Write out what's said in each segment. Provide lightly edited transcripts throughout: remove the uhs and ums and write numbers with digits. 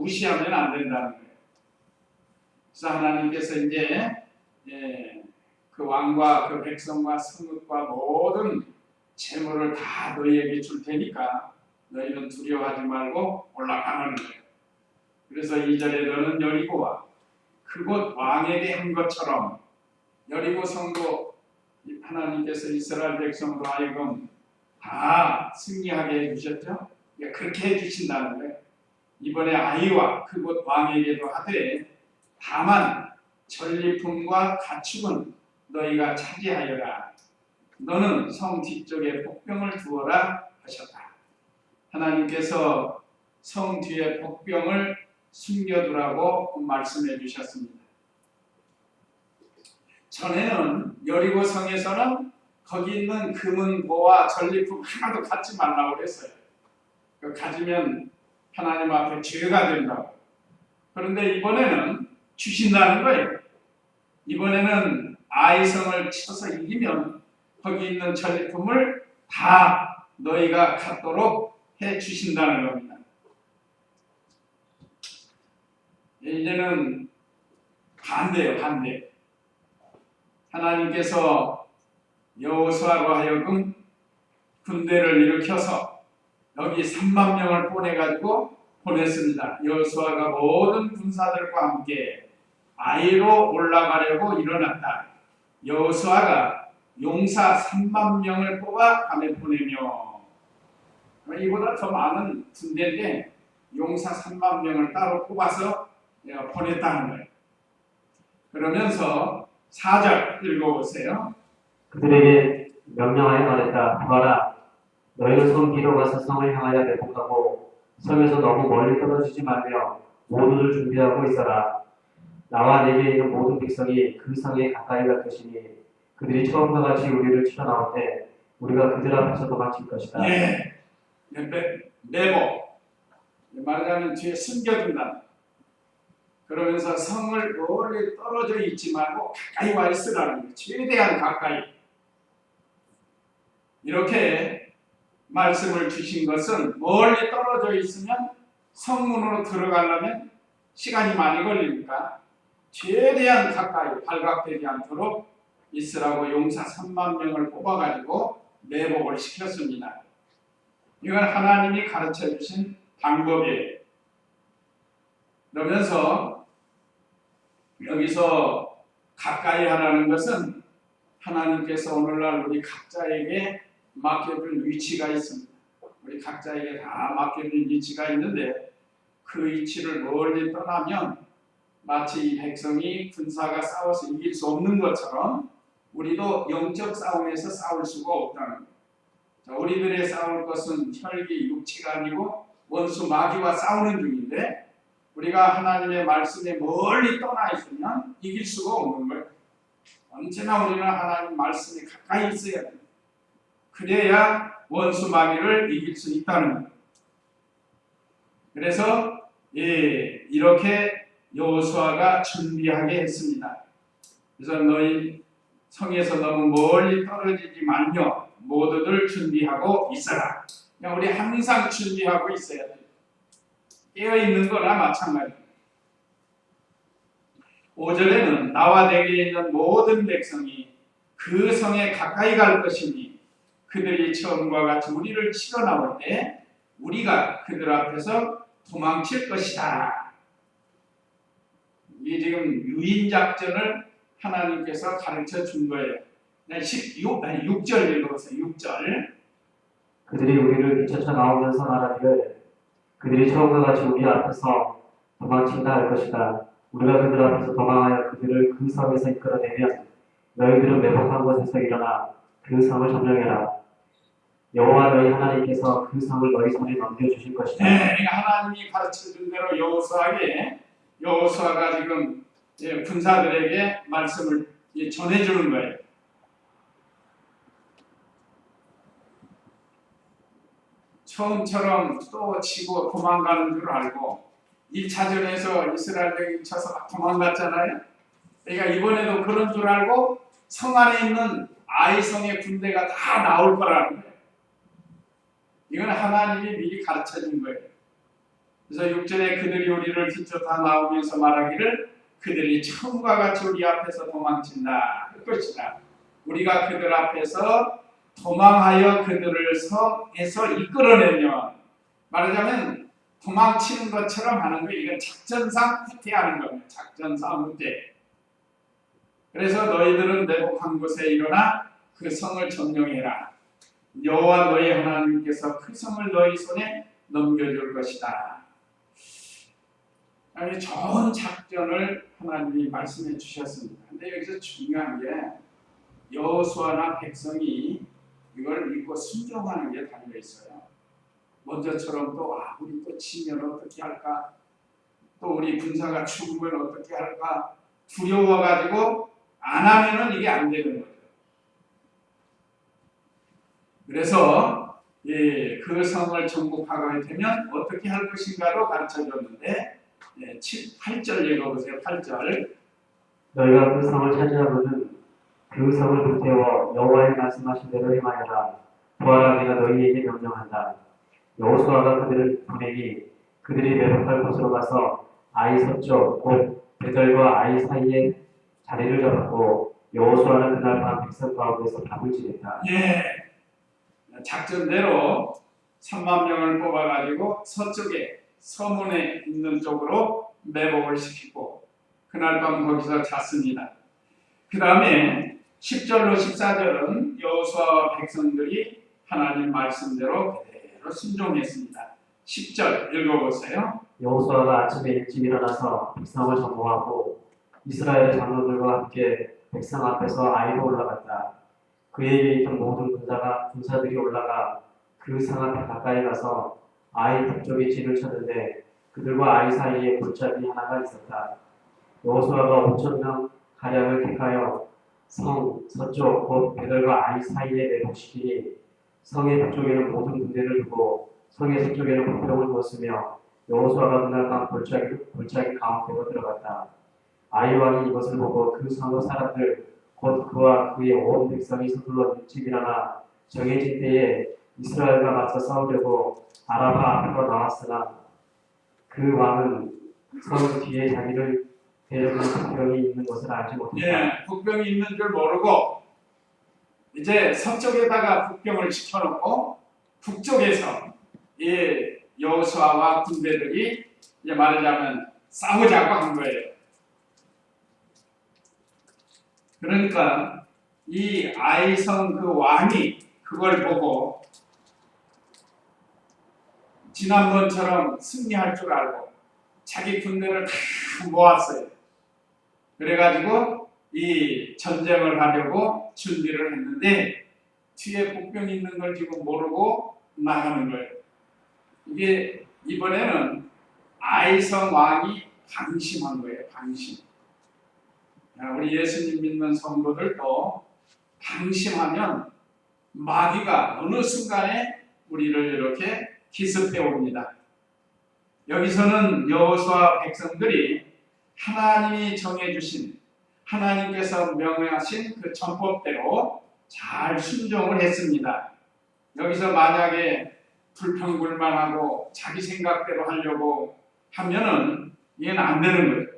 무시하면 안 된다는 거예요. 그래서 하나님께서 이제 그 왕과 그 백성과 성읍과 모든 재물을 다 너희에게 줄 테니까 너희는 두려워하지 말고 올라가는 거예요. 그래서 2절에 너는 여리고와 그곳 왕에게 한 것처럼 여리고 성도 하나님께서 이스라엘 백성으로 하여금 다 승리하게 해주셨죠. 그렇게 해주신다는 거예요. 이번에 아이와 그곳 왕에게도 하되 다만 전리품과 가축은 너희가 차지하여라. 너는 성 뒤쪽에 복병을 두어라 하셨다. 하나님께서 성 뒤에 복병을 숨겨두라고 말씀해 주셨습니다. 전에는 여리고 성에서는 거기 있는 금은 보와 전리품 하나도 갖지 말라고 그랬어요. 가지면 하나님 앞에 죄가 된다고. 그런데 이번에는 주신다는 거예요. 이번에는 아이성을 쳐서 이기면 거기 있는 전리품을 다 너희가 갖도록 해 주신다는 겁니다. 이제는 반대예요, 반대. 하나님께서 여호수아로 하여금 군대를 일으켜서 여기 3만 명을 보냈습니다. 여호수아가 모든 군사들과 함께 아이로 올라가려고 일어났다. 여호수아가 용사 3만 명을 뽑아 밤에 보내며, 이보다 더 많은 군대인데 용사 3만 명을 따로 뽑아서 보냈다는 거예요. 그러면서 4절 읽어보세요. 그들에게 명령하여 말했다. 봐라, 너희는 성 뒤로 가서 성을 향하여 대복하고 성에서 너무 멀리 떨어지지 말며 모두를 준비하고 있어라. 나와 내게 있는 모든 백성이 그 성에 가까이 갈 것이니 그들이 처음과 같이 우리를 치러 나올 때 우리가 그들 앞에서 도망칠 것이다. 내복, 말하자면 뒤에 숨겨둔다. 그러면서 성을 멀리 떨어져 있지 말고 가까이 와 있으라는 거예요. 최대한 가까이. 이렇게 말씀을 주신 것은 멀리 떨어져 있으면 성문으로 들어가려면 시간이 많이 걸리니까 최대한 가까이 발각되지 않도록 있으라고 용사 3만 명을 뽑아가지고 내복을 시켰습니다. 이건 하나님이 가르쳐 주신 방법이에요. 그러면서 여기서 가까이 하라는 것은 하나님께서 오늘날 우리 각자에게 맡겨둔 위치가 있습니다. 우리 각자에게 다 맡겨둔 위치가 있는데 그 위치를 멀리 떠나면 마치 이 백성이 군사가 싸워서 이길 수 없는 것처럼 우리도 영적 싸움에서 싸울 수가 없다는 거예요. 자, 우리들의 싸울 것은 혈기, 육체가 아니고 원수 마귀와 싸우는 중인데 우리가 하나님의 말씀에 멀리 떠나 있으면 이길 수가 없는 거예요. 언제나 우리는 하나님 말씀에 가까이 있어야 돼요. 그래야 원수 마귀를 이길 수 있다는 거예요. 그래서 이렇게 여호수아가 준비하게 했습니다. 그래서 너희 성에서 너무 멀리 떨어지지 말며 모두들 준비하고 있어라. 그냥 우리 항상 준비하고 있어야 돼요. 깨어있는 거나 마찬가지입니다. 5절에는 나와 내게 있는 모든 백성이 그 성에 가까이 갈 것이니 그들이 처음과 같이 우리를 치러 나올 때 우리가 그들 앞에서 도망칠 것이다. 이게 지금 유인작전을 하나님께서 가르쳐 준 거예요. 6절 읽어보세요. 6절. 그들이 우리를 뒤쫓아 나오면서 말하기를 그들이 처음과 같이 우리 앞에서 도망친다 할 것이다. 우리가 그들 앞에서 도망하여 그들을 그 성에서 이끌어내면 너희들은 매복한 곳에서 일어나 그 성을 점령해라. 여호와 너희 하나님께서 그 성을 너희 손에 넘겨주실 것이다. 그러니까 하나님이 가르쳐준 대로 여호수아가 지금 군사들에게 말씀을 전해주는 거예요. 처음처럼 또 치고 도망가는 줄 알고 1차전에서 이스라엘이 쳐서 막 도망갔잖아요. 그러니까 이번에도 그런 줄 알고 성 안에 있는 아이성의 군대가 다 나올 거라는 거예요. 이건 하나님이 미리 가르쳐 준 거예요. 그래서 6절에 그들이 우리를 뒤쫓아 나오면서 말하기를 그들이 처음과 같이 우리 앞에서 도망친다 할 것이다. 우리가 그들 앞에서 도망하여 그들을 성에서 이끌어내면, 말하자면 도망치는 것처럼 하는 거예요. 이건 작전상 후퇴하는 겁니다. 작전상 후퇴. 그래서 너희들은 매복한 곳에 일어나 그 성을 점령해라. 여호와 너희 하나님께서 그 성을 너희 손에 넘겨줄 것이다. 아니, 좋은 작전을 하나님이 말씀해 주셨습니다. 근데 여기서 중요한 게 여호수아나 백성이 이걸 믿고 순종하는 게 달려 있어요. 먼저처럼 또 우리 또 치면 어떻게 할까? 또 우리 군사가 죽으면 어떻게 할까? 두려워가지고 안 하면은 이게 안 되는 거죠. 그래서 그 성을 정복하게 되면 어떻게 할 것인가로 가르쳐줬는데 8절 읽어보세요. 8절. 너희가 그 성을 차지하거든 그 성을 불태워 여호와의 말씀하신 대로 행하여라. 보아라, 내가 너희에게 명령한다. 여호수아가 그들을 보내니 그들이 매복할 곳으로 가서 아이 서쪽 곧 베델과 아이 사이에 자리를 잡았고 여호수아는 그날 밤 백성 가운데서 밤을 지냈다. 작전대로 3만 명을 뽑아가지고 서쪽에 서문에 있는 쪽으로 매복을 시키고 그날 밤 거기서 잤습니다. 그 다음에 10절로 14절은 여호수아와 백성들이 하나님 말씀대로 그대로 순종했습니다. 10절 읽어보세요. 여호수아가 아침에 일찍 일어나서 백성을 정복하고 이스라엘의 장로들과 함께 백성 앞에서 아이로 올라갔다. 그에게 있던 모든 군사들이 올라가 그 성 앞에 가까이 가서 아이 북쪽에 진을 쳤는데 그들과 아이 사이에 골짜기 하나가 있었다. 여호수아가 5,000명 가량을 택하여 성 서쪽 곧 베델과 아이 사이에 매복시키니 성의 북쪽에는 모든 군대를 두고 성의 서쪽에는 불병을 두었으며 여호수아가 그날 밤 골짜기 가운데로 들어갔다. 아이 왕이 이것을 보고 그 성의 사람들 곧 그와 그의 온 백성이 서둘러 일찍 일어나 정해진 때에 이스라엘과 맞서 싸우려고 아라바 앞으로 나왔으나 그 왕은 성 뒤에 자기를 데려오는 북병이 있는 것을 알지 못했다. 북병이 있는 줄 모르고 이제 서쪽에다가 북병을 시켜놓고 북쪽에서 여호수아와 군대들이 이제 말하자면 싸우자고 한 거예요. 그러니까 이 아이성 그 왕이 그걸 보고 지난번처럼 승리할 줄 알고 자기 군대를 다 모았어요. 그래가지고 이 전쟁을 하려고 준비를 했는데 뒤에 복병이 있는 걸 지금 모르고 나가는 거예요. 이게 이번에는 아이성 왕이 방심한 거예요. 방심. 우리 예수님 믿는 성도들도 방심하면 마귀가 어느 순간에 우리를 이렇게 기습해 옵니다. 여기서는 여호수아 백성들이 하나님이 정해주신 하나님께서 명령하신 그 전법대로 잘 순종을 했습니다. 여기서 만약에 불평불만하고 자기 생각대로 하려고 하면은 이건 안 되는 거죠.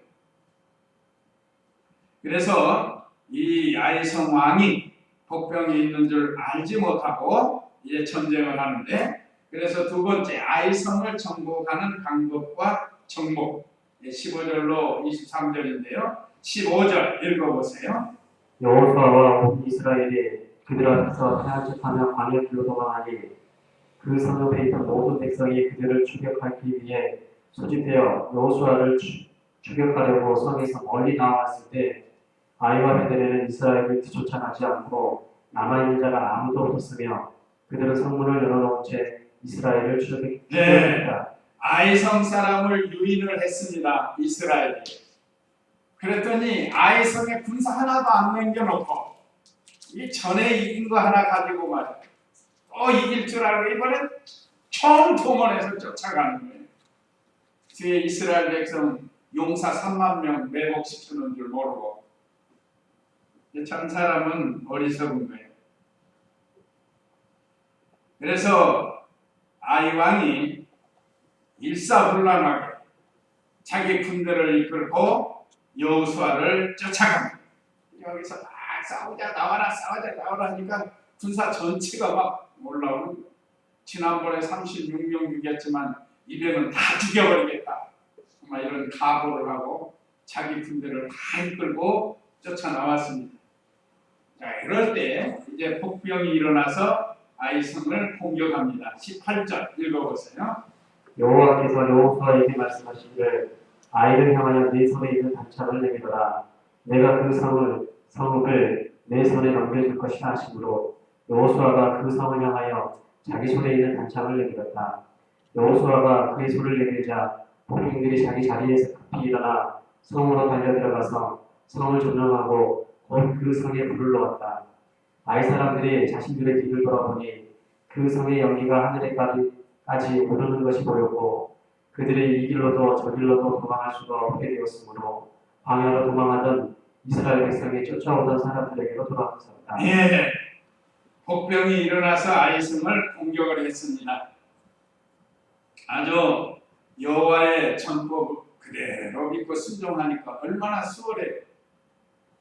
그래서 이 아이성 왕이 복병이 있는 줄 알지 못하고 이제 전쟁을 하는데, 그래서 두 번째 아이성을 정복하는 방법과 정복 15절로 23절인데요. 15절 읽어보세요. 여호수아와 온 이스라엘이 그들 앞에서 태안척하며 광야 길로 도망하니 그 성 옆에 있던 모든 백성이 그들을 추격하기 위해 소집되어 여호수아를 추격하려고 성에서 멀리 나왔을 때 아이와 베델에는 이스라엘을 뒤쫓아가지 않고 남아있는 자가 아무도 없었으며 그들은 성문을 열어놓은 채 이스라엘을 추격했다. 아이성 사람을 유인을 했습니다. 이스라엘이. 그랬더니 아이성에 군사 하나도 안 남겨놓고 이 전에 이긴 거 하나 가지고 말이야. 또 이길 줄 알고 이번엔 총동원해서 쫓아가는 거예요. 뒤에 이스라엘 백성 용사 3만 명 매복시키는 줄 모르고. 전 사람은 어리석은 거예요. 그래서 아이 왕이 일사불란하게 자기 군대를 이끌고 여호수아를 쫓아갑니다. 여기서 막 싸우자 나와라 싸우자 나와라 하니까 군사 전체가 막 올라오는 거예요. 지난번에 36명 죽였지만 이번에는 다 죽여버리겠다. 정말 이런 각오를 하고 자기 군대를 다 이끌고 쫓아나왔습니다. 자, 이럴 때 이제 복병이 일어나서 아이성을 공격합니다. 18절 읽어보세요. 여호와께서 여호수아에게 말씀하시기를 아이를 향하여 네 손에 있는 단창을 내밀어라. 내가 그 성읍을 내 손에 넘겨줄 것이라 하시므로 여호수아가 그 성을 향하여 자기 손에 있는 단창을 내밀었다. 여호수아가 그의 손을 내밀자 복병들이 자기 자리에서 급히 일어나 성으로 달려들어가서 성을 점령하고 곧 그 성에 불을 놓았다. 아이 사람들이 자신들의 뒤를 돌아보니 그 성의 연기가 하늘에까지 오르는 것이 보였고 그들이 이 길로도 저 길로도 도망할 수가 없게 되었으므로 광야로 도망하던 이스라엘 백성이 쫓아오던 사람들에게로 돌아섰다. 예, 복병이 일어나서 아이성을 공격을 했습니다. 아주 여호와의 전법을 그대로 믿고 순종하니까 얼마나 수월해요.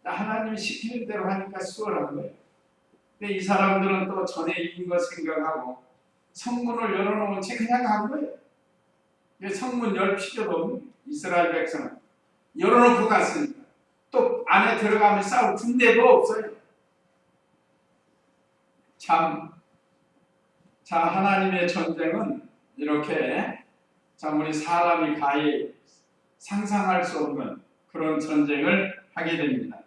하나님이 시키는 대로 하니까 수월한 거예요. 근데 이 사람들은 또 전에 이긴 거 생각하고 성문을 열어놓은 채 그냥 간 거예요. 성문 열 필요도 없는 이스라엘 백성은 열어놓고 갔으니까 또 안에 들어가면 싸울 군대도 없어요. 자, 하나님의 전쟁은 이렇게 참 우리 사람이 가히 상상할 수 없는 그런 전쟁을 하게 됩니다.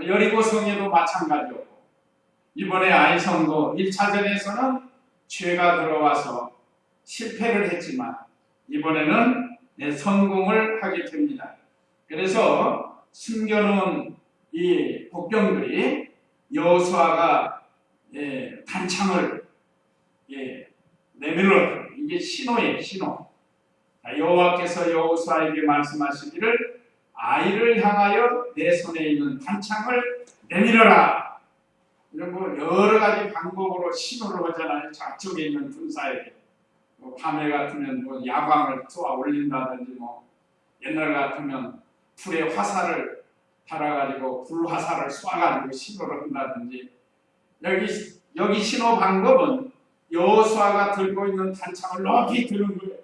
여리고 성에도 마찬가지였고 이번에 아이성도 1차전에서는 죄가 들어와서 실패를 했지만 이번에는 성공을 하게 됩니다. 그래서 숨겨놓은 이 복병들이 여호수아가 단창을 내밀었다. 이게 신호예요, 신호. 여호와께서 여호수아에게 말씀하시기를 아이를 향하여 내 손에 있는 단창을 내밀어라. 이런 거 여러 가지 방법으로 신호를 하잖아요. 저쪽에 있는 군사에게. 밤에 같으면 야광을 쏘아 올린다든지 옛날 같으면 불에 화살을 달아가지고 불 화살을 쏘아가지고 신호를 한다든지 여기 신호 방법은 여호수아가 들고 있는 단창을 높이 드는 거예요.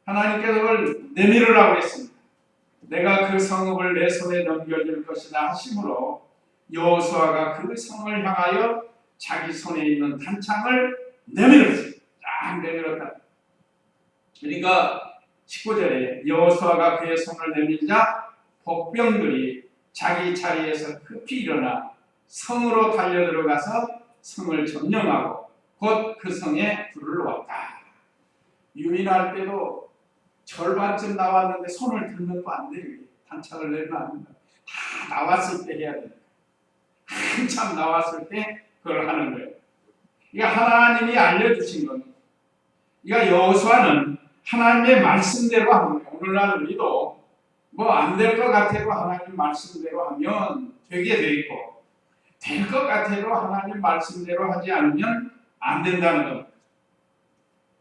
하나님께서 그걸 내밀으라고 했습니다. 내가 그 성읍을 내 손에 넘겨줄 것이다 하심으로 여호수아가 그 성을 향하여 자기 손에 있는 단창을 내밀었어요. 쫙 내밀었다. 그러니까 19절에 여호수아가 그의 손을 내밀자 복병들이 자기 자리에서 급히 일어나 성으로 달려들어가서 성을 점령하고 곧 그 성에 불을 놓았다. 유인할 때도 절반쯤 나왔는데 손을 들면 또 안 돼요. 단창을 내면 안 된다. 다 나왔을 때 해야 됩니다. 한참 나왔을 때 그걸 하는 거예요. 이거 하나님이 알려주신 겁니다. 그러니까 여호수아는 하나님의 말씀대로 하는 거예요. 오늘날 우리도 안 될 것 같아도 하나님 말씀대로 하면 되게 돼 있고 될 것 같아도 하나님 말씀대로 하지 않으면 안 된다는 겁니다.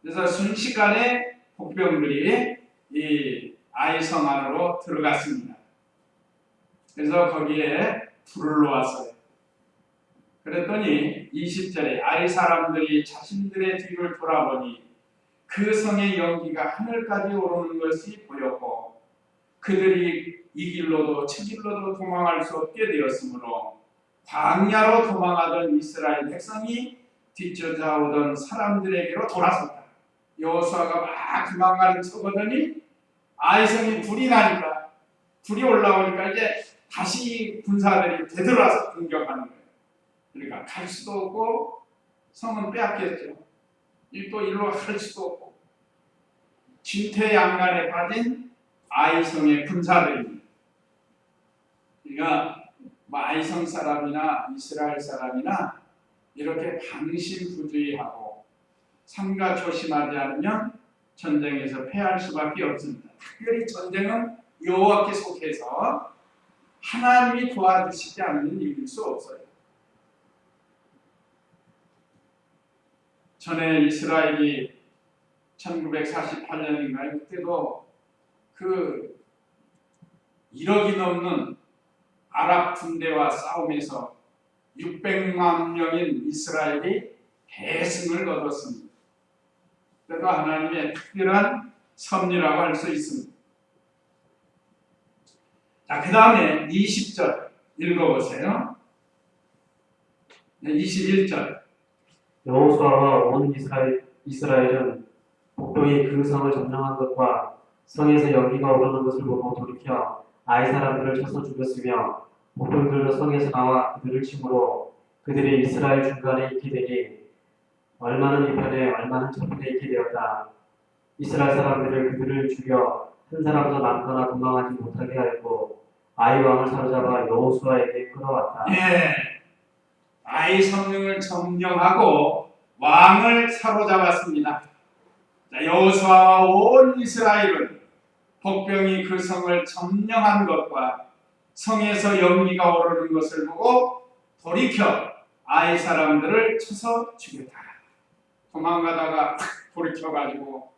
그래서 순식간에 복병들이 이 아이성 안으로 들어갔습니다. 그래서 거기에 불을 놓았어요. 그랬더니 20절에 아이 사람들이 자신들의 뒤를 돌아보니 그 성의 연기가 하늘까지 오르는 것이 보였고 그들이 이 길로도 저 길로도 도망할 수 없게 되었으므로 광야로 도망하던 이스라엘 백성이 뒤쫓아오던 사람들에게로 돌아섰다. 여호수아가 막 도망가는 척하더니 아이성이 불이 나니까 불이 올라오니까 이제 다시 군사들이 되돌아서 공격하는 거예요. 그러니까 갈 수도 없고 성은 빼앗겼죠. 또 일로 갈 수도 없고 진퇴양난에 빠진 아이성의 군사들입니다. 그러니까 아이성 사람이나 이스라엘 사람이나 이렇게 방심부주의하고 삼가 조심하지 않으면 전쟁에서 패할 수밖에 없습니다. 특별히 전쟁은 여호와께 속해서 하나님이 도와주시지 않으면 이길 수 없어요. 전에 이스라엘이 1948년인가요? 그때도 그 1억이 넘는 아랍 군대와 싸움에서 600만 명인 이스라엘이 대승을 거뒀습니다. 그래도 하나님의 특별한 섭리라고 할 수 있습니다. 자, 그 다음에 20절 읽어보세요. 네, 21절. 여호수아와 온 이스라엘은 복병이 그 성을 점령한 것과 성에서 연기가 오르는 것을 보고 돌이켜 아이 사람들을 쳐서 죽였으며 복병들도 성에서 나와 그들을 침으로 그들이 이스라엘 중간에 있게 되니 얼마는 이편에 얼마는 저편에 있게 되었다. 이스라엘 사람들을 그들을 죽여 한 사람도 남거나 도망하지 못하게 하였고 아이 왕을 사로잡아 여호수아에게 끌어왔다. 예, 아이 성령을 점령하고 왕을 사로잡았습니다. 자, 여호수아와 온 이스라엘은 복병이 그 성을 점령한 것과 성에서 연기가 오르는 것을 보고 돌이켜 아이 사람들을 쳐서 죽였다. 도망가다가 돌이켜가지고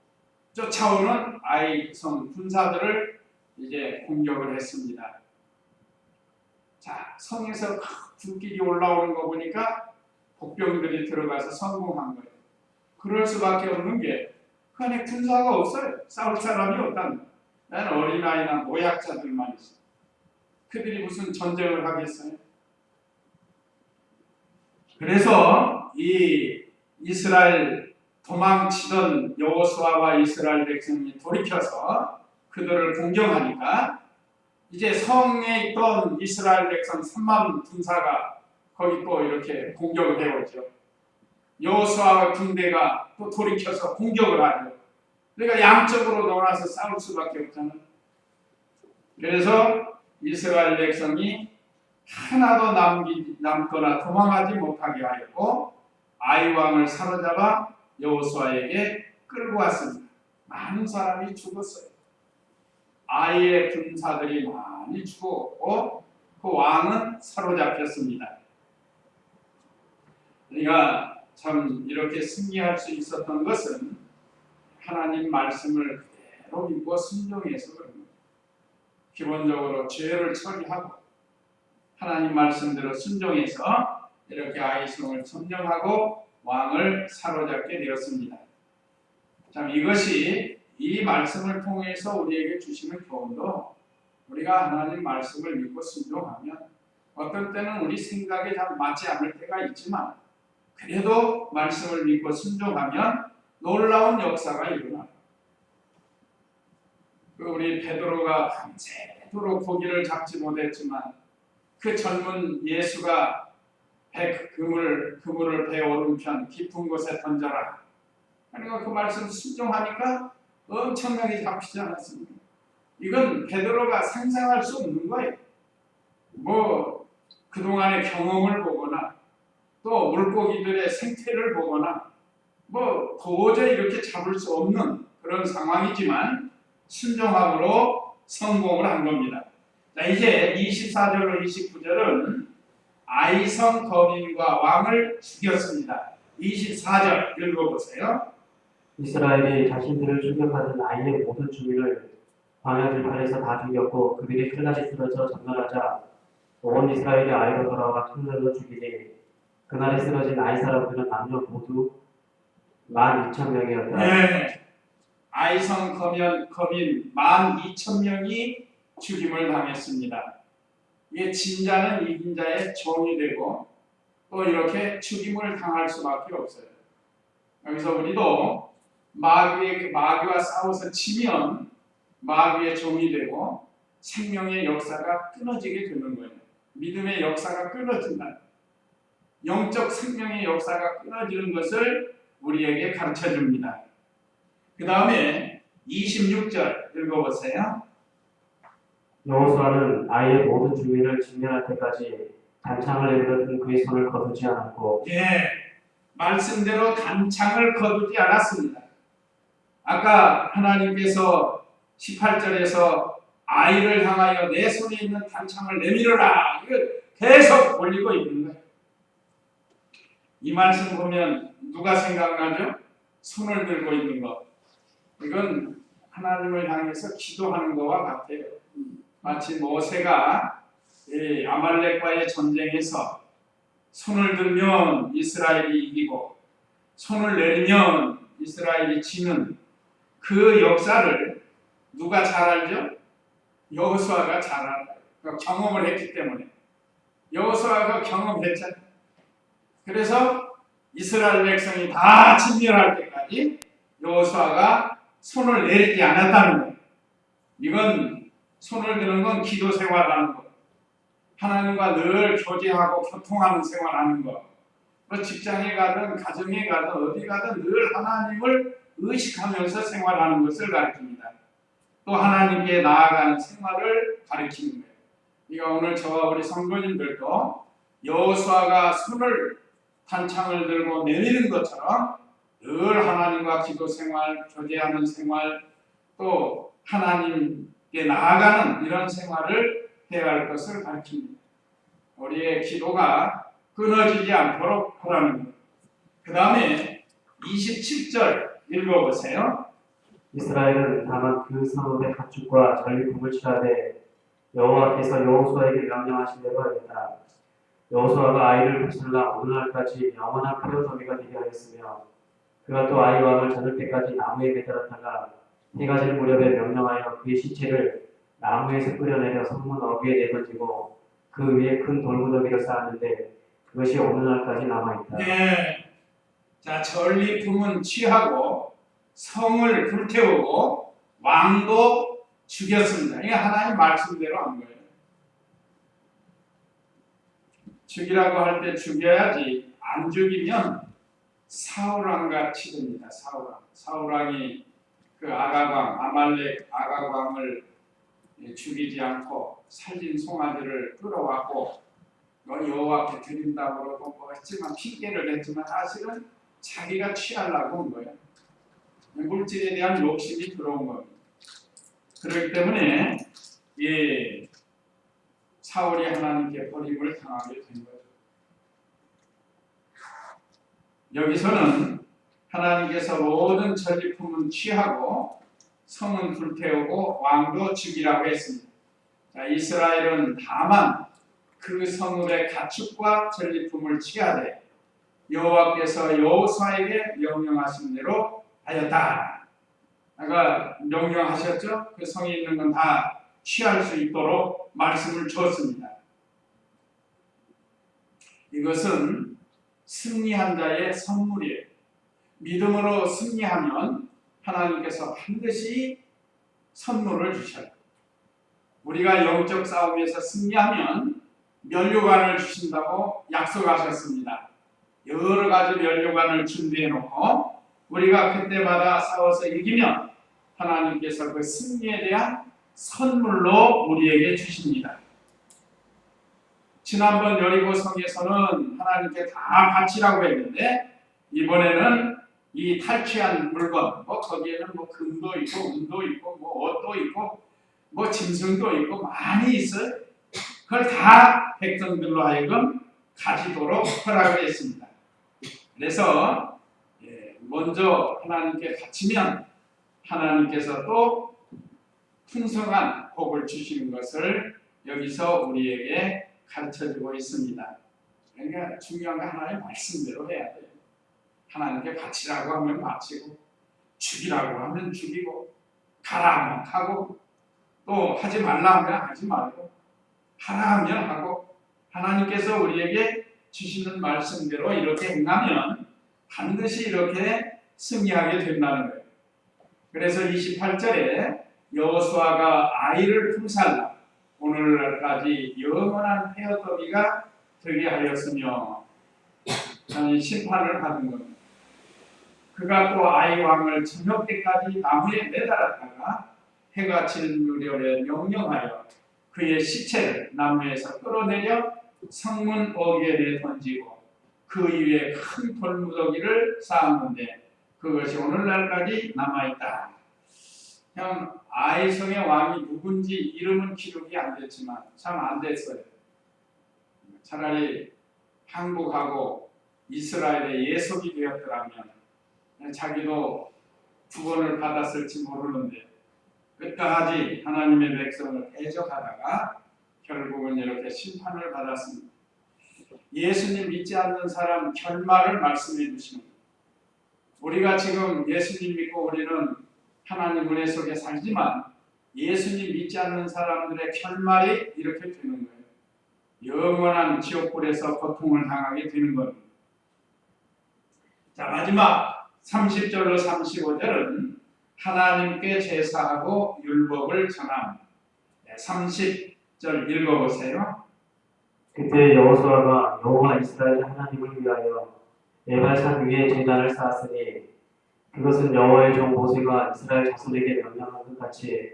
쫓아오는 아이 성 군사들을 이제 공격을 했습니다. 자, 성에서 불길이 올라오는 거 보니까 복병들이 들어가서 성공한 거예요. 그럴 수밖에 없는 게 그 안에 군사가 없어요. 싸울 사람이 없다는 거예요. 나는 어린아이나 노약자들만 있어요. 그들이 무슨 전쟁을 하겠어요? 그래서 이 이스라엘 도망치던 여호수아와 이스라엘 백성이 돌이켜서 그들을 공격하니까 이제 성에 있던 이스라엘 백성 3만 군사가 거기 또 이렇게 공격을 해오죠. 여호수아와 군대가 또 돌이켜서 공격을 하죠. 그러니까 양쪽으로 놀아서 싸울 수밖에 없잖아요. 그래서 이스라엘 백성이 하나도 남거나 도망하지 못하게 하였고 아이 왕을 사로잡아 여호수아에게 끌고 왔습니다. 많은 사람이 죽었어요. 아이의 군사들이 많이 죽었고 그 왕은 사로잡혔습니다. 우리가 참 이렇게 승리할 수 있었던 것은 하나님 말씀을 그대로 믿고 순종해서 그럽니다. 기본적으로 죄를 처리하고 하나님 말씀대로 순종해서 이렇게 아이성을 점령하고 왕을 사로잡게 되었습니다. 참 이것이 이 말씀을 통해서 우리에게 주시는 교훈도 우리가 하나님 말씀을 믿고 순종하면 어떤 때는 우리 생각에 잘 맞지 않을 때가 있지만 그래도 말씀을 믿고 순종하면 놀라운 역사가 일어나요. 우리 베드로가 밤새도록 고기를 잡지 못했지만 그 젊은 예수가 그물을 배 오른편 깊은 곳에 던져라. 그러니까 그 말씀 순종하니까 엄청나게 잡히지 않았습니까? 이건 베드로가 상상할 수 없는 거예요. 뭐 그동안의 경험을 보거나 또 물고기들의 생태를 보거나 뭐 도저히 이렇게 잡을 수 없는 그런 상황이지만 순종함으로 성공을 한 겁니다. 자, 이제 24절로 29절은 아이성 거민과 왕을 죽였습니다. 24절 읽어보세요. 이스라엘이 자신들을 출격하던 아이의 모든 주민을 광야 들판에서 다 죽였고 그들이 칼날이 쓰러져 전멸하자 온 이스라엘이 아이로 돌아와 칼날로 죽이니 그날에 쓰러진 아이 사람들은 남녀 모두 12,000명이었다. 네, 아이성 거민 12,000명이 죽임을 당했습니다. 이게 진자는 이긴 자의 종이 되고 또 이렇게 죽임을 당할 수밖에 없어요. 여기서 우리도 마귀와 싸워서 치면 마귀의 종이 되고 생명의 역사가 끊어지게 되는 거예요. 믿음의 역사가 끊어진다. 영적 생명의 역사가 끊어지는 것을 우리에게 가르쳐 줍니다. 그 다음에 26절 읽어보세요. 여호수아는 아이의 모든 주민을 진멸할 때까지 단창을 내밀었던 그의 손을 거두지 않았고 말씀대로 단창을 거두지 않았습니다. 아까 하나님께서 18절에서 아이를 향하여 내 손에 있는 단창을 내밀어라 이거 계속 올리고 있는 거예요. 이 말씀 보면 누가 생각나죠? 손을 들고 있는 거. 이건 하나님을 향해서 기도하는 것과 같아요. 마치 모세가 이 아말렉과의 전쟁에서 손을 들면 이스라엘이 이기고 손을 내리면 이스라엘이 지는 그 역사를 누가 잘 알죠? 여호수아가 잘 알아요. 경험을 했기 때문에. 여호수아가 경험했잖아요. 그래서 이스라엘 백성이 다 진멸할 때까지 여호수아가 손을 내리지 않았다는 거예요. 이건 손을 드는 건 기도 생활하는 거. 하나님과 늘 교제하고 교통하는 생활하는 거. 뭐 직장에 가든 가정에 가든 어디 가든 늘 하나님을 의식하면서 생활하는 것을 가르칩니다. 또 하나님께 나아가는 생활을 가르치는 거예요. 그러니까 오늘 저와 우리 성도님들도 여호수아가 손을 탄창을 들고 내리는 것처럼 늘 하나님과 기도 생활, 교제하는 생활, 또 하나님께 나아가는 이런 생활을 해야 할 것을 가르칩니다. 우리의 기도가 끊어지지 않도록 하라는 것. 그 다음에 27절 읽어보세요. 이스라엘은 다만 그 성읍의 가축과 전리품을 취하되 여호와께서 여호수아에게 명령하신 대로 하였다. 여호수아가 아이를 부슬라 오늘날까지 영원한 표적이가 되게 하였으며 그가 또 아이 왕을 저녁 때까지 나무에 매달았다가 해가 질 무렵에 명령하여 그의 시체를 나무에서 끌어내려 성문 어귀에 내던지고 그 위에 큰 돌무더기를 쌓았는데 그것이 오늘날까지 남아있다. 네. 자, 전리품은 취하고 성을 불태우고 왕도 죽였습니다. 이게 하나님 말씀대로 한 거예요. 죽이라고 할 때 죽여야지 안 죽이면 사울왕과 치릅니다. 사울왕이 그 아가광 아말렉 아가광을 죽이지 않고 살린 송아지를 끌어왔고 여호와께 드린다고 그러고 뭐 했지만 핑계를 냈지만 사실은 자기가 취하려고 온 거예요. 물질에 대한 욕심이 들어온 겁니다. 그렇기 때문에 사울이 하나님께 버림을 당하게 된 거죠. 여기서는 하나님께서 모든 전리품은 취하고 성은 불태우고 왕도 죽이라고 했습니다. 자, 이스라엘은 다만 그 성읍의 가축과 전리품을 취하되 여호와께서 여호수아에게 명령하신 대로 하였다. 아까 명령하셨죠? 그 성에 있는 건 다 취할 수 있도록 말씀을 주었습니다. 이것은 승리한 자의 선물이에요. 믿음으로 승리하면 하나님께서 반드시 선물을 주셔요. 우리가 영적 싸움에서 승리하면 면류관을 주신다고 약속하셨습니다. 여러 가지 면류관을 준비해 놓고 우리가 그때마다 싸워서 이기면 하나님께서 그 승리에 대한 선물로 우리에게 주십니다. 지난번 여리고성에서는 하나님께 다 바치라고 했는데 이번에는 이 탈취한 물건, 거기에는 금도 있고 은도 있고 옷도 있고 짐승도 있고 많이 있어요. 그걸 다 백성들로 하여금 가지도록 허락을 했습니다. 그래서 먼저 하나님께 바치면 하나님께서 또 풍성한 복을 주시는 것을 여기서 우리에게 가르쳐주고 있습니다. 그러니까 중요한 건 하나님의 말씀대로 해야 돼요. 하나님께 바치라고 하면 바치고 죽이라고 하면 죽이고 가라 하면 가고 또 하지 말라 하면 하지 말고 하라 하면 하고 하나님께서 우리에게 주시는 말씀대로 이렇게 행하면 반드시 이렇게 승리하게 된다는 거예요. 그래서 28절에 여호수아가 아이를 품살라 오늘날까지 영원한 폐허더기가 되게 하였으며 심판을 받은 겁니다. 그가 또 아이 왕을 저녁 때까지 나무에 매달았다가 해가 지는 무렵에 명령하여 그의 시체를 나무에서 끌어내려 성문 어귀에 내던지고 그 위에 큰 돌무더기를 쌓았는데 그것이 오늘날까지 남아있다. 형 아이성의 왕이 누군지 이름은 기록이 안 됐지만 참 안 됐어요. 차라리 항복하고 이스라엘의 예속이 되었더라면 자기도 구원을 받았을지 모르는데 끝까지 하나님의 백성을 대적하다가 결국은 이렇게 심판을 받았습니다. 예수님 믿지 않는 사람 결말을 말씀해 주시는 거예요. 우리가 지금 예수님 믿고 우리는 하나님 은혜 속에 살지만 예수님 믿지 않는 사람들의 결말이 이렇게 되는 거예요. 영원한 지옥불에서 고통을 당하게 되는 겁니다. 자, 마지막 30절로 35절은 하나님께 제사하고 율법을 전합니다. 30절 읽어보세요. 그때 여호수아가 여호와 이스라엘 하나님을 위하여 에발산 위에 제단을 쌓았으니 그것은 여호와의 종 모세가 이스라엘 자손에게 명령한 것 같이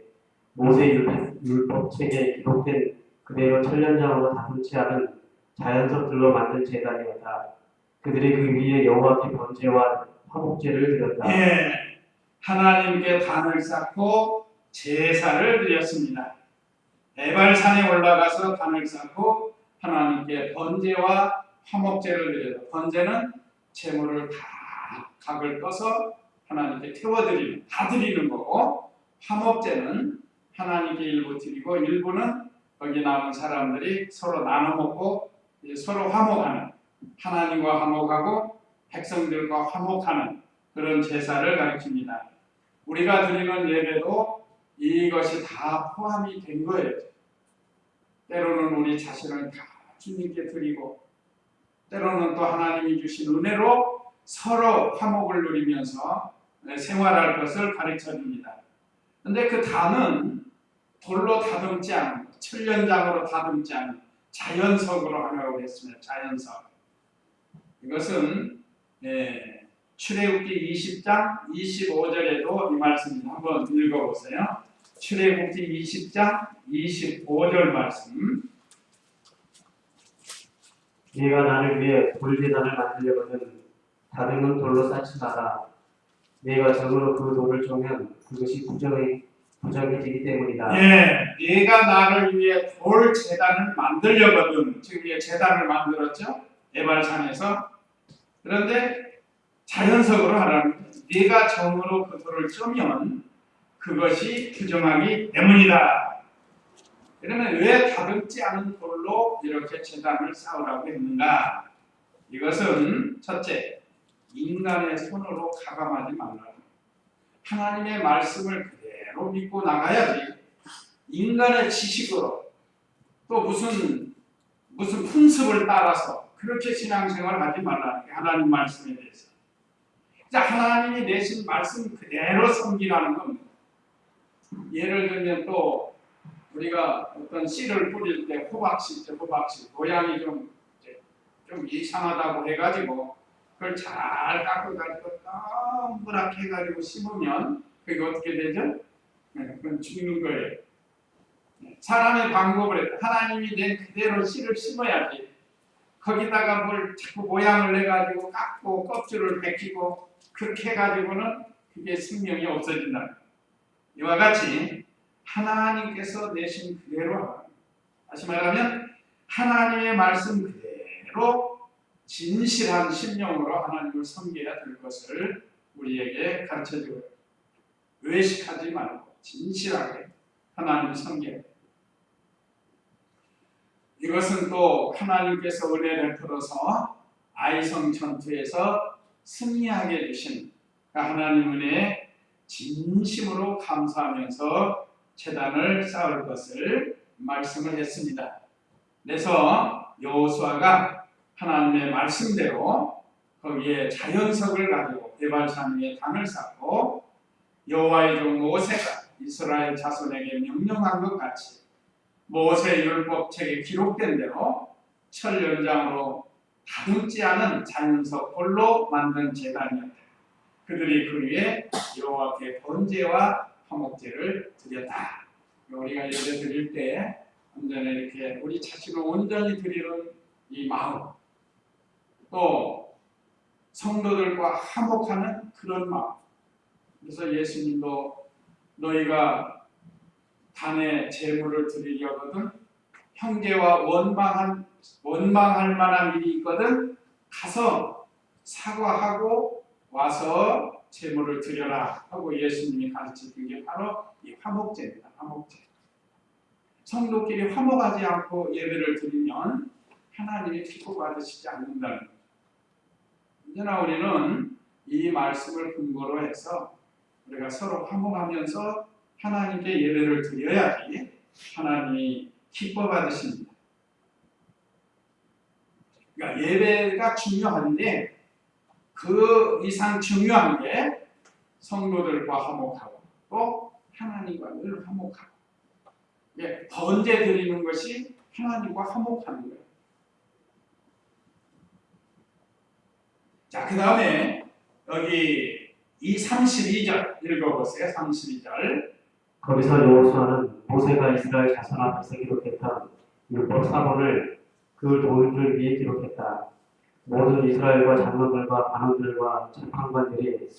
모세 율법책에 기록된 그대로 천년장으로 다듬지 않은 자연석들로 만든 제단이었다. 그들이 그 위에 여호와께 번제와 화목제를 드렸다. 예, 하나님께 단을 쌓고 제사를 드렸습니다. 에발산에 올라가서 단을 쌓고 하나님께 번제와 화목제를 드려요. 번제는 제물을 다 각을 떠서 하나님께 태워드리는, 다 드리는 거고, 화목제는 하나님께 일부 드리고 일부는 거기 남은 사람들이 서로 나눠 먹고 서로 화목하는, 하나님과 화목하고 백성들과 화목하는 그런 제사를 가르칩니다. 우리가 드리는 예배도 이것이 다 포함이 된 거예요. 때로는 우리 자신을 다 주님께 드리고 때로는 또 하나님이 주신 은혜로 서로 화목을 누리면서 생활할 것을 가르쳐 줍니다. 그런데 그 단은 돌로 다듬지 않은, 천년장으로 다듬지 않은 자연석으로 하라고 했습니다. 자연석. 이것은 출애굽기 20장 25절에도 이 말씀입니다. 한번 읽어보세요. 출애굽기 20장 25절 말씀. 네가 나를 위해 돌제단을 만들려거든 다듬은 돌로 쌓지 마라. 네가 정으로 그 돌을 쪼면 그것이 부정해지기 때문이다. 예, 네가 나를 위해 돌 제단을 만들려거든. 지금 이 제단을 만들었죠. 에발산에서. 그런데 자연석으로 하라는 거예요. 네가 정으로 그 돌을 쪼면 그것이 부정하기 때문이다. 그러면 왜 다듬지 않은 돌로 이렇게 제단을 쌓으라고 했는가? 이것은 첫째, 인간의 손으로 가감하지 말라. 하나님의 말씀을 그대로 믿고 나가야지. 인간의 지식으로 또 무슨 풍습을 따라서 그렇게 신앙생활을 하지 말라. 하나님 말씀에 대해서. 자, 하나님이 내신 말씀 그대로 섬기라는 겁니다. 예를 들면 또 우리가 어떤 씨를 뿌릴 때 호박씨 모양이 좀 이상하다고 해가지고 그걸 잘 깎아가지고 동그랗게 해가지고 심으면 그게 어떻게 되죠? 그건 죽는 거예요. 사람의 방법을 하나님이 낸 그대로 씨를 심어야지. 거기다가 뭘 자꾸 모양을 내가지고 깎고 껍질을 벗기고 그렇게 해가지고는 그게 생명이 없어진다. 이와 같이 하나님께서 내신 그대로, 다시 말하면 하나님의 말씀 그대로 진실한 심령으로 하나님을 섬겨야 될 것을 우리에게 가르쳐주고, 외식하지 말고 진실하게 하나님을 섬겨야 됩니다. 이것은 또 하나님께서 은혜를 베풀어서 아이성 전투에서 승리하게 해주신 하나님 은혜에 진심으로 감사하면서 제단을 쌓을 것을 말씀을 했습니다. 그래서 여호수아가 하나님의 말씀대로 거기에 자연석을 가지고 에발산 위에 단을 쌓고 여호와의 종 모세가 이스라엘 자손에게 명령한 것 같이 모세 율법책에 기록된 대로 천년장으로 다듬지 않은 자연석 돌로 만든 제단이었다. 그들이 그 위에 여호와께 번제와 화목제를 드렸다. 우리가 예배 드릴 때 온전히 이렇게 우리 자신을 온전히 드리는 이 마음, 또 성도들과 화목하는 그런 마음. 그래서 예수님도 너희가 단에 제물을 드리려거든 형제와 원망할 만한 일이 있거든 가서 사과하고 와서 제물을 드려라 하고 예수님이 가르치신 게 바로 이 화목제입니다. 화목제. 성도끼리 화목하지 않고 예배를 드리면 하나님이 기뻐받으시지 않는다는 거죠. 언제나 우리는 이 말씀을 근거로 해서 우리가 서로 화목하면서 하나님께 예배를 드려야지 하나님이 기뻐받으십니다. 그러니까 예배가 중요한데 그 이상 중요한 게 성도들과 화목하고 또 하나님과 늘 화목하고 번제 드리는 것이 하나님과 화목하는 거예요. 자, 그 다음에 여기 이 32절 읽어보세요. 32절. 거기서 여호수아는 모세가 이스라엘 자손 앞에서 기록했던 율법 사본을 그 도인들 위에 기록했다. 모든 이스라엘과 장로들과 관원들과 재판관들이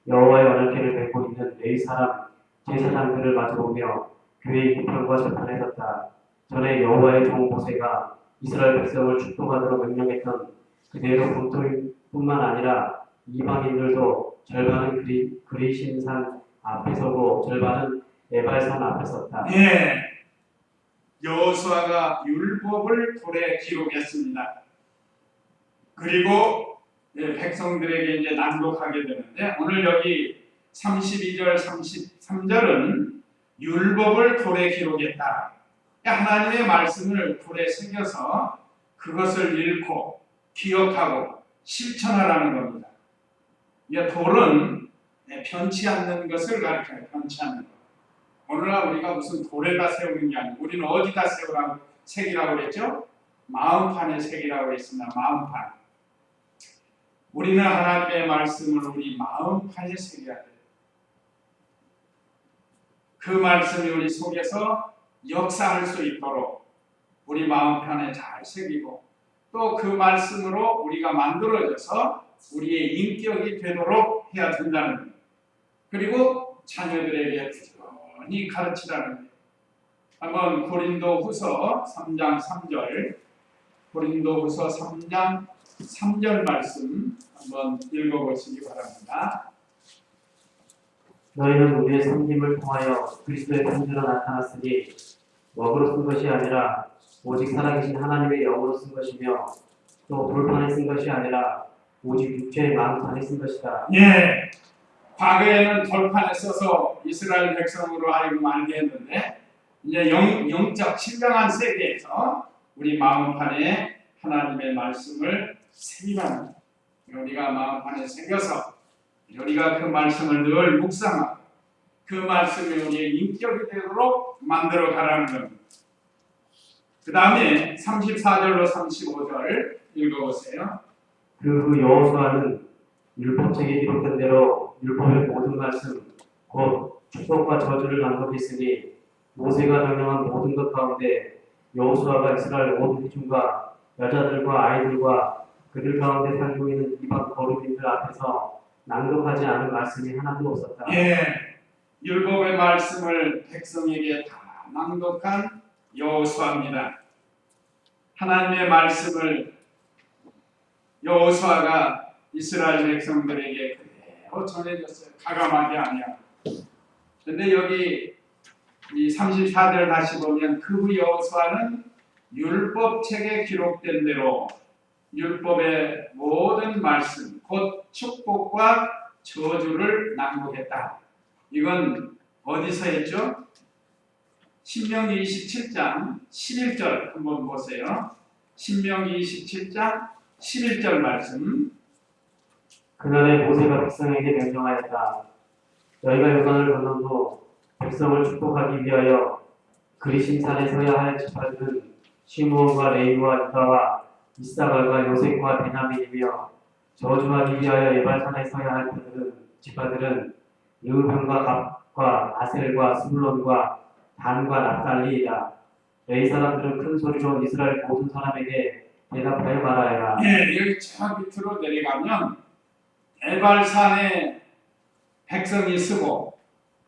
여호와의 언약궤를 메고 있는 레위 사람 제사장들을 마주보며 그의 이편과 재판에 섰다. 전에 여호와의 종 모세가 이스라엘 백성을 축복하도록 명령했던 그대로 본토뿐만 아니라 이방인들도 절반은 그리신산 앞에 서고 절반은 에발산 앞에 섰다. 예, 여호수아가 율법을 돌에 기록했습니다. 그리고 백성들에게 이제 낭독하게 되는데 오늘 여기 32절, 33절은 율법을 돌에 기록했다. 하나님의 말씀을 돌에 새겨서 그것을 읽고 기억하고 실천하라는 겁니다. 이 돌은 변치 않는 것을 가리켜요. 변치 않는 것. 오늘날 우리가 무슨 돌에다 세우는 게 아니고 우리는 어디다 세우라고 새기라고 그랬죠? 마음판에 새기라고 했습니다. 마음판. 우리는 하나님의 말씀을 우리 마음판에 새겨야 돼요. 그 말씀이 우리 속에서 역사할 수 있도록 우리 마음판에 잘 새기고 또 그 말씀으로 우리가 만들어져서 우리의 인격이 되도록 해야 된다는 거예요. 그리고 자녀들에게 부지런히 가르치라는 거예요. 한번 고린도후서 3장 3절 고린도후서 3장 3절 말씀 한번 읽어보시기 바랍니다. 너희는 우리의 섬김을 통하여 그리스도의 편지로 나타났으니 먹으로 쓴 것이 아니라 오직 살아계신 하나님의 영으로 쓴 것이며 또 돌판에 쓴 것이 아니라 오직 육체의 마음판에 쓴 것이다. 예, 과거에는 돌판에 써서 이스라엘 백성으로 하여금 알게 했는데 이제 영적 신령한 세계에서 우리 마음판에 하나님의 말씀을 새기라는 우리가 마음판에 새겨서 우리가 그 말씀을 늘 묵상하고 그 말씀이 우리의 인격이 되도록 만들어 가라는 겁니다. 그 다음에 34절로 35절 읽어보세요. 그 후 여호수아는 율법책에 기록된 대로 율법의 모든 말씀 곧 축복과 저주를 낭독했으니 모세가 명령한 모든 것 가운데 여호수아가 이스라엘 모든 회중과 여자들과 아이들과 그들 가운데 살고 있는 이방 거룩인들 앞에서 낭독하지 않은 말씀이 하나도 없었다. 예, 율법의 말씀을 백성에게 다 낭독한 여호수아입니다. 하나님의 말씀을 여호수아가 이스라엘 백성들에게 그대로 전해줬어요. 가감하게 아니야. 그런데 여기 이 34절 다시 보면 그 후 여호수아는 율법책에 기록된 대로 율법의 모든 말씀 곧 축복과 저주를 낭독했다. 이건 어디서 했죠? 신명기 27장 11절 한번 보세요. 신명기 27장 11절 말씀. 그날에 모세가 백성에게 명령하였다. 너희가 요단을 건넌 후 백성을 축복하기 위하여 그리심산에 서야 할 지파들은 시므온과 레위와 유다와 이사갈과 요셉과 베냐민이며 저주하기 위하여 에발산에 서야 할 지파들은 르우벤과 갓과 아셀과 스불론과 단과 납달리이다. 레위 사람들은 큰 소리로 이스라엘 모든 사람에게 대답하여 말하여라. 예, 여기 저 밑으로 내려가면 에발산에 백성이 서고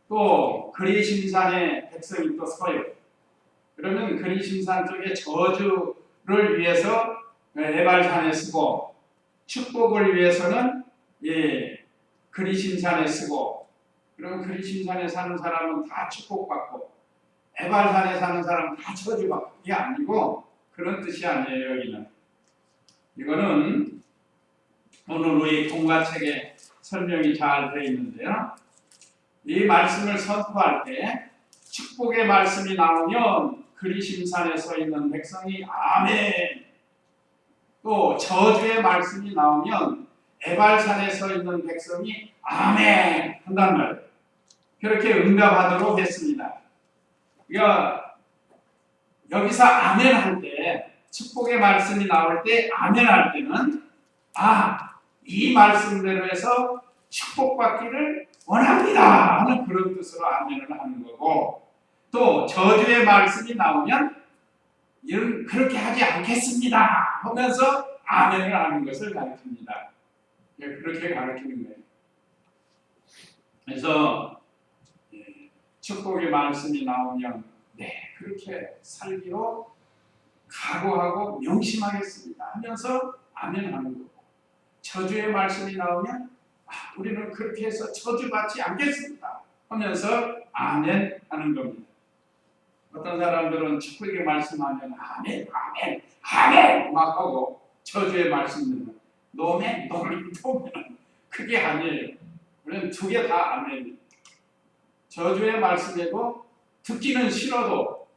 또 그리심산에 백성이 또 서요. 그러면 그리심산 쪽에 저주를 위해서 에발산에 서고 축복을 위해서는 그리심산에 쓰고, 그럼 그리심산에 사는 사람은 다 축복받고 에발산에 사는 사람은 다 저주받고, 이게 아니고 그런 뜻이 아니에요. 여기는 이거는 오늘 우리 공과책에 설명이 잘 되어 있는데요. 이 말씀을 선포할 때 축복의 말씀이 나오면 그리심산에 서 있는 백성이 아멘, 또 저주의 말씀이 나오면 에발산에 서 있는 백성이 아멘 한단 말이에요. 그렇게 응답하도록 했습니다. 그러니까 여기서 아멘 할 때, 축복의 말씀이 나올 때 아멘 할 때는 이 말씀대로 해서 축복받기를 원합니다 하는 그런 뜻으로 아멘을 하는 거고, 또 저주의 말씀이 나오면 이런 그렇게 하지 않겠습니다 하면서 아멘을 하는 것을 가르칩니다. 그렇게 가르치는 거예요. 그래서 축복의 말씀이 나오면 네, 그렇게 살기로 각오하고 명심하겠습니다 하면서 아멘 하는 거고, 저주의 말씀이 나오면 우리는 그렇게 해서 저주받지 않겠습니다 하면서 아멘 하는 겁니다. 어떤 사람들은 축복의 말씀하면 아멘 아멘 아멘 막 하고, 저주의 말씀은 노멘 노멘 노멘, 그게 아니에요. 우리는 두 개 다 아멘. 저주의 말씀에도 듣기는 싫어도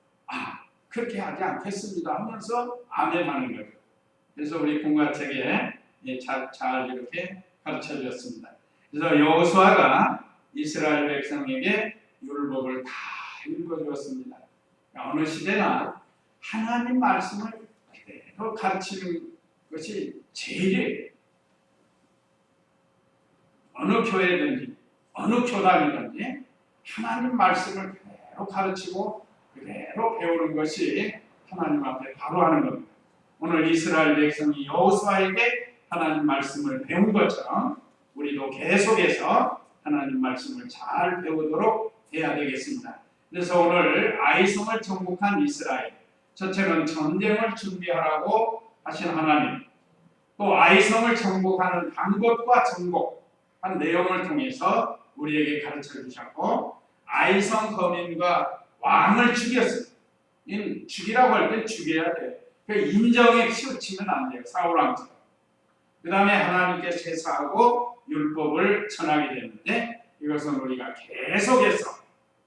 그렇게 하지 않겠습니다 하면서 아멘 하는 거죠. 그래서 우리 공과책에 잘 이렇게 가르쳐 주었습니다. 그래서 여호수아가 이스라엘 백성에게 율법을 다 읽어 주었습니다. 어느 시대나 하나님 말씀을 그대로 가르치는 것이 제일, 어느 교회든지 어느 교단이든지 하나님 말씀을 그대로 가르치고 그대로 배우는 것이 하나님 앞에 바로 하는 겁니다. 오늘 이스라엘 백성이 여호수아에게 하나님 말씀을 배운 것처럼 우리도 계속해서 하나님 말씀을 잘 배우도록 해야 되겠습니다. 그래서 오늘 아이성을 정복한 이스라엘, 첫째는 전쟁을 준비하라고 하신 하나님, 또 아이성을 정복하는 방법과 정복한 내용을 통해서 우리에게 가르쳐 주셨고, 아이성 거민과 왕을 죽였습니다. 죽이라고 할 때 죽여야 돼요. 인정에 치우치면 안 돼요. 사울왕처럼. 그 다음에 하나님께 제사하고 율법을 전하게 되는데, 이것은 우리가 계속해서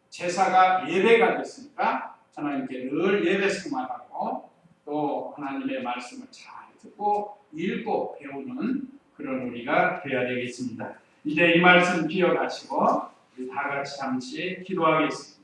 제사가 예배가 됐으니까 하나님께 늘 예배 생활하고, 또 하나님의 말씀을 잘 듣고 읽고 배우는 그런 우리가 되어야 되겠습니다. 이제 이 말씀 기억하시고 우리 다 같이 잠시 기도하겠습니다.